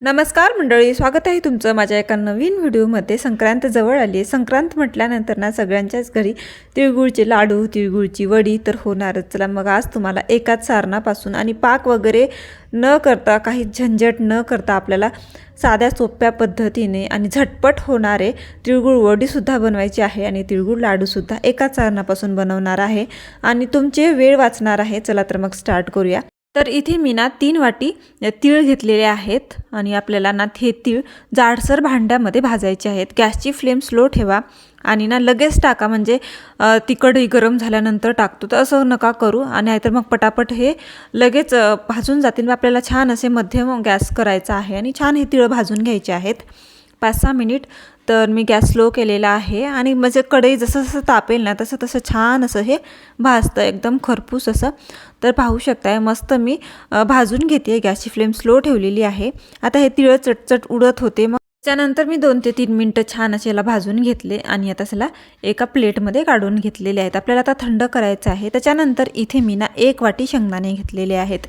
नमस्कार मंडळी, स्वागत आहे तुमचं माझ्या एका नवीन व्हिडिओमध्ये। संक्रांत जवळ आली आहे। संक्रांत म्हटल्यानंतर ना सगळ्यांच्याच घरी तिळगुळचे लाडू, तिळगुळची वडी तर होणारच। चला मग आज तुम्हाला एकाच सारणापासून आणि पाक वगैरे न करता, काही झंझट न करता आपल्याला साध्या सोप्या पद्धतीने आणि झटपट होणारे तिळगुळ वडीसुद्धा बनवायची आहे आणि तिळगुळ लाडूसुद्धा एकाच सारणापासून बनवणार आहे आणि तुमचे वेळ वाचणार आहे। चला तर मग स्टार्ट करूया। तर इथे मी ना 3 वाटी तीळ घेतलेले आहेत आणि आपल्याला ना हे तीळ जाडसर भांड्यामध्ये भाजायचे आहेत। गॅसची फ्लेम स्लो ठेवा आणि ना लगेच टाका, म्हणजे ती कढई गरम झाल्यानंतर टाकतो तर असं नका करू, आणि नाहीतर मग पटापट हे लगेच भाजून जातील। आपल्याला छान असे मध्यम गॅस करायचा आहे आणि छान हे तीळ भाजून घ्यायचे आहेत 5-6 मिनिट। तर मी गॅस स्लो केलेला आहे आणि म्हणजे कढई जसं जसं तापेल ना तसं तसं छान असं हे भाजतं, एकदम खरपूस असं। तर पाहू शकताय मस्त मी भाजून घेते, गॅसची फ्लेम स्लो ठेवलेली आहे। आता हे तीळ चटचट उडत होते, मग त्यानंतर मी 2 ते 3 मिनिटं छान असे याला भाजून घेतले आणि आता त्याला एका प्लेटमध्ये काढून घेतलेले आहेत। आपल्याला आता थंड करायचं आहे। त्याच्यानंतर इथे मी ना 1 वाटी शेंगदाणे घेतलेले आहेत।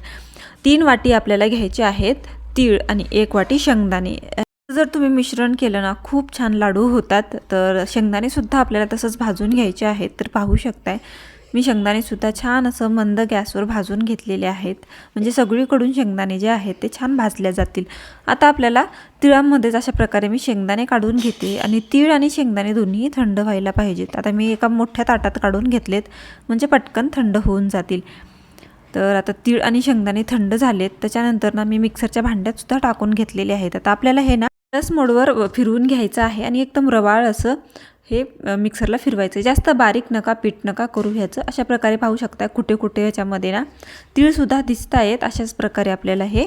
3 वाटी आपल्याला घ्यायचे आहेत तीळ आणि 1 वाटी शेंगदाणे। जर तुम्ही मिश्रण केलं ना खूप छान लाडू होतात। तर शेंगदाणे सुद्धा आपल्याला तसंच भाजून घ्यायचे आहेत। तर पाहू शकताय मी शेंगदाणे सुद्धा छान असं मंद गॅसवर भाजून घेतलेले आहेत, म्हणजे सगळीकडून शेंगदाणे जे आहेत ते छान भाजले जातील। आता आपल्याला तिळांमध्येच अशा प्रकारे मी शेंगदाणे काढून घेते आणि तीळ आणि शेंगदाणे दोन्ही थंड व्हायला पाहिजेत। आता मी एका मोठ्या ताटात काढून घेतलेत, म्हणजे पटकन थंड होऊन जातील। तर आता तीळ आणि शेंगदाणे थंड झालेत, त्याच्यानंतर ना मी मिक्सरच्या भांड्यात सुद्धा टाकून घेतलेले आहेत। आता आपल्याला हे ना प्लस मोडवर फिरवून घ्यायचं आहे आणि एकदम रवाळ असं हे मिक्सरला फिरवायचं। जास्त बारीक नका, पीठ नका करू ह्याचं। अशा प्रकारे पाहू शकता कुठे कुठे ह्याच्यामध्ये ना तीळसुद्धा दिसत आहेत। अशाच प्रकारे आपल्याला हे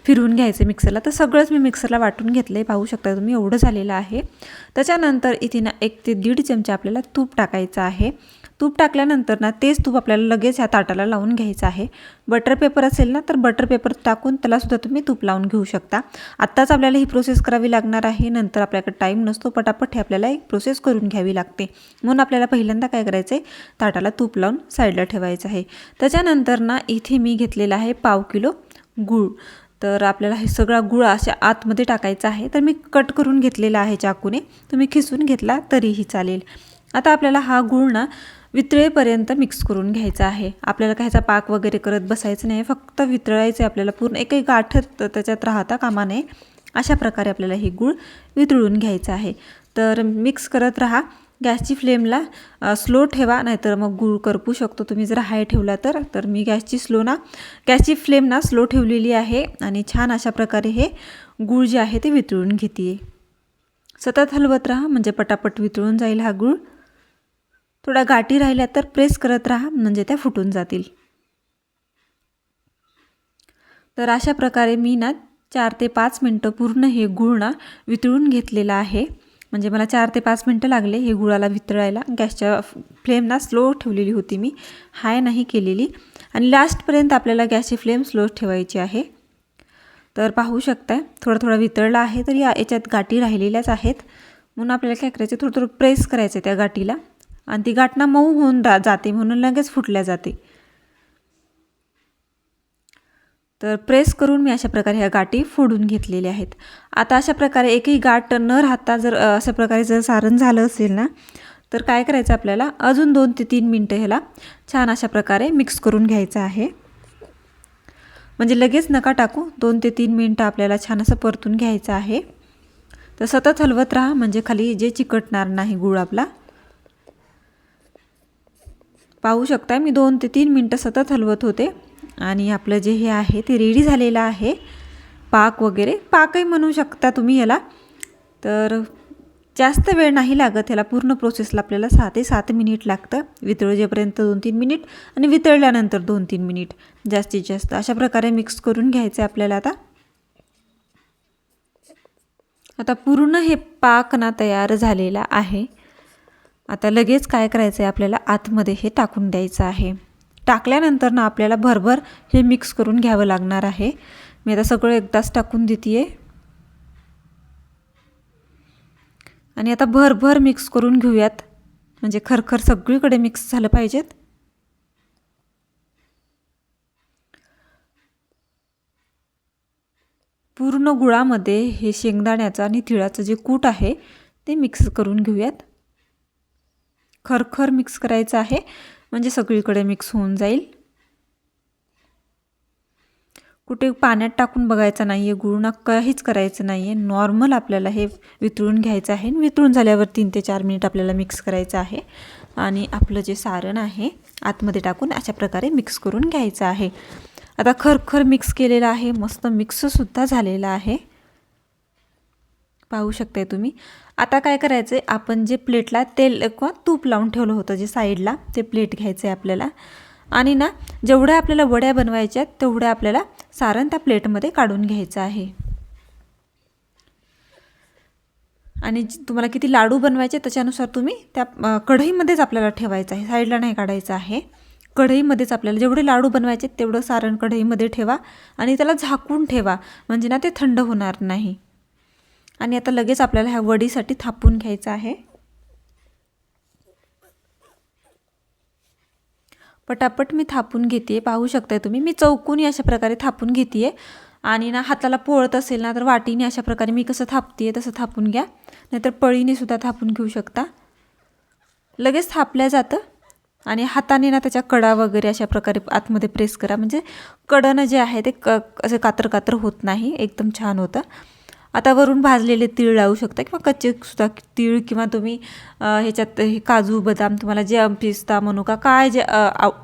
फिरवून घ्यायचं मिक्सरला। तर सगळंच मी मिक्सरला वाटून घेतलं आहे, पाहू शकता तुम्ही एवढं झालेलं आहे। त्याच्यानंतर इथे ना 1 ते 1.5 चमचा आपल्याला तूप टाकायचं आहे। तूप टाकल्यानंतर ना तेच तूप आपल्याला लगेच ह्या ताटाला लावून घ्यायचं आहे। बटर पेपर असेल ना तर बटर पेपर टाकून त्यालासुद्धा तुम्ही तूप लावून घेऊ शकता। आत्ताच आपल्याला ही प्रोसेस करावी लागणार आहे, नंतर आपल्याकडे टाईम नसतो, पटापट हे आपल्याला एक प्रोसेस करून घ्यावी लागते। म्हणून आपल्याला पहिल्यांदा काय करायचं आहे, ताटाला तूप लावून साईडला ठेवायचं आहे। त्याच्यानंतर ना इथे मी घेतलेला आहे 1/2 किलो गूळ। तर आपल्याला हे सगळा गूळ अशा आतमध्ये टाकायचा आहे। तर मी कट करून घेतलेला आहे चाकूने, तुम्ही खिसून घेतला तरीही चालेल। आता आपल्याला हा गूळ ना वितळेपर्यंत मिक्स करून घ्यायचा आहे। आपल्याला काय ह्याचा पाक वगैरे करत बसायचं नाही, फक्त वितळायचं आहे आपल्याला। पूर्ण एकही गाठ त्याच्यात राहता कामा नये, अशा प्रकारे आपल्याला हे गूळ वितळून घ्यायचं आहे। तर मिक्स करत राहा। गॅसची फ्लेमला स्लो ठेवा, नाहीतर मग गूळ करपू शकतो तुम्ही जर हाय ठेवला तर मी गॅसची फ्लेम ना स्लो ठेवलेली आहे आणि छान अशा प्रकारे हे गूळ जे आहे ते वितळून घेते। सतत हलवत राहा, म्हणजे पटापट वितळून जाईल हा गूळ। थोडा गाठी राहिल्या तर प्रेस करत राहा, म्हणजे त्या फुटून जातील। तर अशा प्रकारे मी ना 4 ते 5 मिनिटं पूर्ण हे गूळ ना वितळून घेतलेला आहे, म्हणजे मला 4 ते 5 मिनिटं लागले हे गुळाला वितळायला। गॅसच्या फ्लेम ना स्लो ठेवलेली होती मी, हाय नाही केलेली, आणि लास्टपर्यंत आपल्याला गॅसची फ्लेम स्लो ठेवायची आहे। तर पाहू शकताय थोडा थोडा वितळला आहे, तर याच्यात गाठी राहिलेल्याच आहेत। म्हणून आपल्याला काय करायचं, थोडं थोडं प्रेस करायचं त्या गाठीला, आणि ती गाठ ना मऊ होऊन जाते, म्हणून लगेच फुटल्या जाते। तर प्रेस करून मी अशा प्रकारे ह्या गाठी फोडून घेतलेल्या आहेत। आता अशा प्रकारे एकही गाठ न राहता जर अशा प्रकारे जर सारण झालं असेल ना तर काय करायचं, आपल्याला अजून 2 ते 3 मिनिटं ह्याला छान अशा प्रकारे मिक्स करून घ्यायचं आहे। म्हणजे लगेच नका टाकू, 2 ते 3 मिनिटं आपल्याला छान असं परतून घ्यायचं आहे। तर सतत हलवत राहा, म्हणजे खाली जे चिकटणार नाही गूळ आपला। पाहू शकता मी 2 ते 3 मिनिटं सतत हलवत होते आणि आपलं जे हे आहे ते रेडी झालेलं आहे। पाक वगैरे, पाकही म्हणू शकता तुम्ही याला। तर जास्त वेळ नाही लागत ह्याला, पूर्ण प्रोसेसला आपल्याला 6 ते 7 मिनिट लागतं। वितळेपर्यंत 2-3 मिनिट आणि वितळल्यानंतर 2-3 मिनिट जास्तीत जास्त। अशा प्रकारे मिक्स करून घ्यायचं आहे आपल्याला। आता पूर्ण हे पाक ना तयार झालेला आहे। आता लगेच काय करायचं आहे, आपल्याला आतमध्ये हे टाकून द्यायचं आहे। टाकल्यानंतर ना आपल्याला भरभर हे मिक्स करून घ्यावं लागणार आहे। मी आता सगळं एकदाच टाकून देते आणि आता भरभर मिक्स करून घेऊयात, म्हणजे खरखर सगळीकडे मिक्स झालं पाहिजेत। पूर्ण गुळामध्ये हे शेंगदाण्याचं आणि तिळाचं जे कूट आहे ते मिक्स करून घेऊयात. खरखर मिक्स करायचं आहे, म्हणजे सगळीकडे मिक्स होऊन जाईल. कुठे पाण्यात टाकून बघायचं नाही आहे, गुळ काहीच करायचं नाही आहे. नॉर्मल आपल्याला हे वितळून घ्यायचं आहे. वितळून झाल्यावर 3 ते 4 मिनिट आपल्याला मिक्स करायचं आहे आणि आपलं जे सारण आहे आतमध्ये टाकून अशा प्रकारे मिक्स करून घ्यायचं आहे. आता खरखर मिक्स केलेलं आहे, मस्त मिक्ससुद्धा झालेलं आहे, पाहू शकताय तुम्ही. आता काय करायचं आहे, आपण जे प्लेटला तेल किंवा तूप लावून ठेवलं होतं जे साईडला, ते प्लेट घ्यायचं आहे आपल्याला आणि ना जेवढ्या आपल्याला वड्या बनवायच्या आहेत तेवढ्या आपल्याला सारण त्या प्लेटमध्ये काढून घ्यायचं आहे. आणि तुम्हाला किती लाडू बनवायचे त्याच्यानुसार तुम्ही त्या कढईमध्येच आपल्याला ठेवायचं आहे, साईडला नाही काढायचं आहे. कढईमध्येच आपल्याला जेवढे लाडू बनवायचे तेवढं सारण कढईमध्ये ठेवा आणि त्याला झाकून ठेवा, म्हणजे ना ते थंड होणार नाही. आणि आता लगेच आपल्याला ह्या वडीसाठी थापून घ्यायचं आहे. पटापट मी थापून घेते, पाहू शकताय तुम्ही. मी चौकोनी अशा प्रकारे थापून घेते आणि ना हाताला पोळत असेल ना तर वाटीने अशा प्रकारे मी कसं थापते तसं थापून घ्या, नाहीतर पळीने सुद्धा थापून घेऊ शकता. लगेच थापल्या जातं आणि हाताने ना त्याच्या कडा वगैरे अशा प्रकारे आतमध्ये प्रेस करा, म्हणजे कडनं जे आहे ते असं कातर कातर होत नाही, एकदम छान होतं. आता वरून भाजलेले तीळ लावू शकता किंवा कच्चे सुद्धा तीळ, किंवा तुम्ही ह्याच्यात हे काजू बदाम तुम्हाला जे पिस्ता मनुका काय जे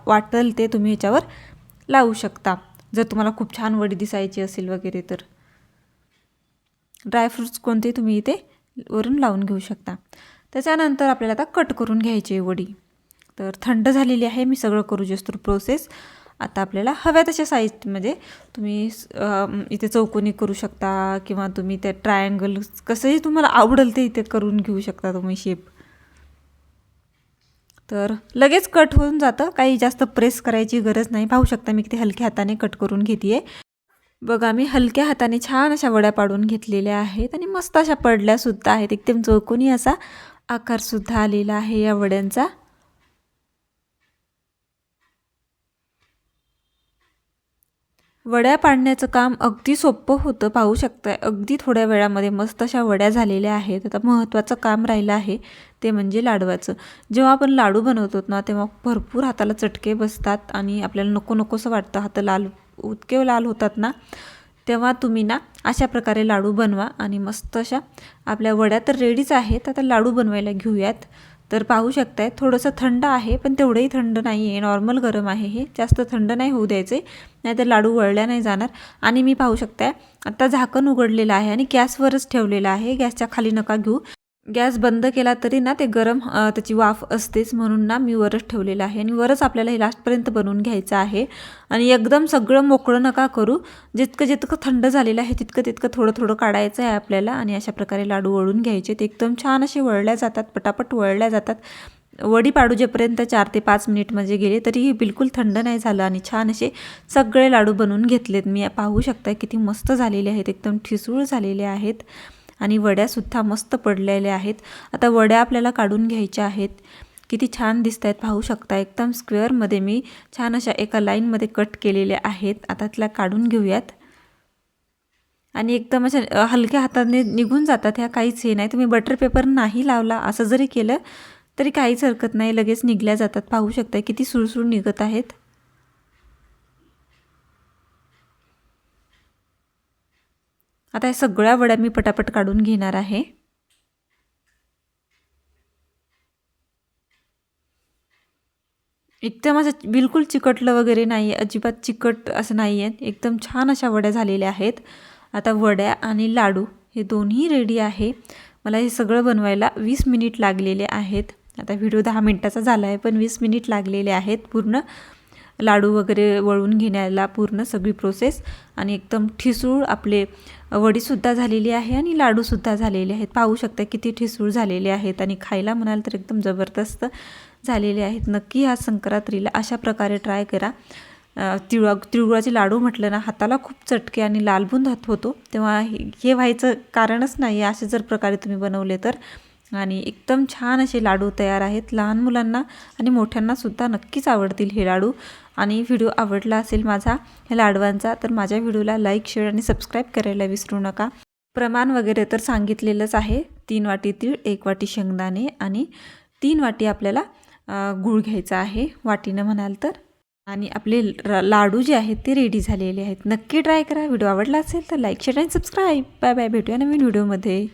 वाटेल ते तुम्ही ह्याच्यावर लावू शकता, जर तुम्हाला खूप छान वडी दिसायची असेल वगैरे तर. ड्रायफ्रूट्स कोणते तुम्ही इथे वरून लावून घेऊ शकता. त्याच्यानंतर आपल्याला आता कट करून घ्यायची वडी. तर थंड झालेली आहे, मी सगळं करू जसं प्रोसेस. आता आपल्याला हव्या तशा साईजमध्ये तुम्ही इथे चौकोनी करू शकता किंवा तुम्ही ते ट्रायंगल कसंही तुम्हाला आवडेल ते इथे करून घेऊ शकता तुम्ही शेप. तर लगेच कट होऊन जातं, काही जास्त प्रेस करायची गरज नाही. पाहू शकता मी किती हलक्या हाताने कट करून घेते. बघा मी हलक्या हाताने छान अशा वड्या पाडून घेतलेल्या आहेत आणि मस्त अशा पडल्यासुद्धा आहेत. एकदम चौकोनी असा आकारसुद्धा आलेला आहे या वड्यांचा. वड्या पाडण्याचं काम अगदी सोपं होतं, पाहू शकताय. अगदी थोड्या वेळामध्ये मस्त अशा वड्या झालेल्या आहेत. आता महत्त्वाचं काम राहिलं आहे ते म्हणजे लाडवाचं. जेव्हा आपण लाडू बनवतो ना तेव्हा भरपूर हाताला चटके बसतात आणि आपल्याला नको नकोसं वाटतं, हात लाल इतके लाल होतात ना. तेव्हा तुम्ही ना अशा प्रकारे लाडू बनवा आणि मस्त अशा आपल्या वड्या तर रेडीच आहेत. आता लाडू बनवायला घेऊयात. तर पाहू शकताय थोडंसं थंड आहे, पण तेवढंही थंड नाही आहे, नॉर्मल गरम आहे. हे जास्त थंड नाही होऊ द्यायचे, नाहीतर लाडू वळल्या नाही जाणार. आणि मी पाहू शकताय आता झाकण उघडलेलं आहे आणि गॅसवरच ठेवलेलं आहे, गॅसच्या खाली नका घेऊ. गॅस बंद केला तरी ना ते गरम त्याची वाफ असतेच, म्हणून ना मी वरच ठेवलेलं आहे. आणि वरच आपल्याला हे लास्टपर्यंत बनवून घ्यायचं आहे. आणि एकदम सगळं मोकळं नका करू, जितकं जितकं थंड झालेलं आहे तितकं तितकं थोडं थोडं काढायचं आहे आपल्याला. आणि अशा प्रकारे लाडू वळून घ्यायचे. ते एकदम छान असे वळल्या जातात, पटापट वळल्या जातात. वडी पाडू जेपर्यंत 4 ते 5 मिनिट म्हणजे गेले तरीही बिलकुल थंड नाही झालं आणि छान असे सगळे लाडू बनवून घेतलेत मी. पाहू शकता किती मस्त झालेले आहेत, एकदम ठिसूळ झालेले आहेत आणि वड्यासुद्धा मस्त पडलेल्या आहेत. आता वड्या आपल्याला काढून घ्यायच्या आहेत. किती छान दिसत आहेत पाहू शकता, एकदम स्क्वेअरमध्ये मी छान अशा एका लाईनमध्ये कट केलेल्या आहेत. आता त्याला काढून घेऊयात. आणि एकदम अशा हलक्या हाताने निघून जातात ह्या, काहीच हे नाही. तुम्ही बटर पेपर नाही लावला असं जरी केलं तरी काहीच हरकत नाही, लगेच निघल्या जातात. पाहू शकता किती सुळसुळ निघत आहेत. आता या सगळ्या वड्या मी पटापट काढून घेणार आहे. एकदम असं बिलकुल चिकटलं वगैरे नाही आहे, अजिबात चिकट असं नाही आहे. एकदम छान अशा वड्या झालेल्या आहेत. आता वड्या आणि लाडू हे दोन्ही रेडी आहे. मला हे सगळं बनवायला 20 मिनिट लागलेले आहेत. आता व्हिडिओ 10 मिनिटाचा झाला आहे, पण 20 मिनिट लागलेले आहेत पूर्ण लाडू वगैरे वळून घेण्याला, पूर्ण सगळी प्रोसेस. आणि एकदम ठिसूळ आपले वडीसुद्धा झालेली आहे आणि लाडूसुद्धा झालेले आहेत. पाहू शकता किती ठिसूळ झालेले आहेत आणि खायला म्हणाल तर एकदम जबरदस्त झालेले आहेत. नक्की ह्या संक्रांतीला अशा प्रकारे ट्राय करा. तिळगुळाचे लाडू म्हटलं ना हाताला खूप चटके आणि लालबुंद हात होतो, तेव्हा हे व्हायचं कारणच नाही असे जर प्रकारे तुम्ही बनवले तर. आणि एकदम छान असे लाडू तयार आहेत. लहान मुलांना आणि मोठ्यांनासुद्धा नक्कीच आवडतील हे लाडू. आणि व्हिडिओ आवडला असेल माझा ह्या लाडवांचा तर माझ्या व्हिडिओला लाईक शेअर आणि सबस्क्राईब करायला विसरू नका. प्रमाण वगैरे तर सांगितलेलंच आहे. 3 वाटी तीळ, 1 वाटी शेंगदाणे आणि 3 वाटी आपल्याला गूळ घ्यायचा आहे वाटीनं म्हणाल तर. आणि आपले लाडू जे आहेत ते रेडी झालेले आहेत. नक्की ट्राय करा. व्हिडिओ आवडला असेल तर लाईक शेअर आणि सबस्क्राईब. Bye bye. भेटूया नवीन व्हिडिओमध्ये.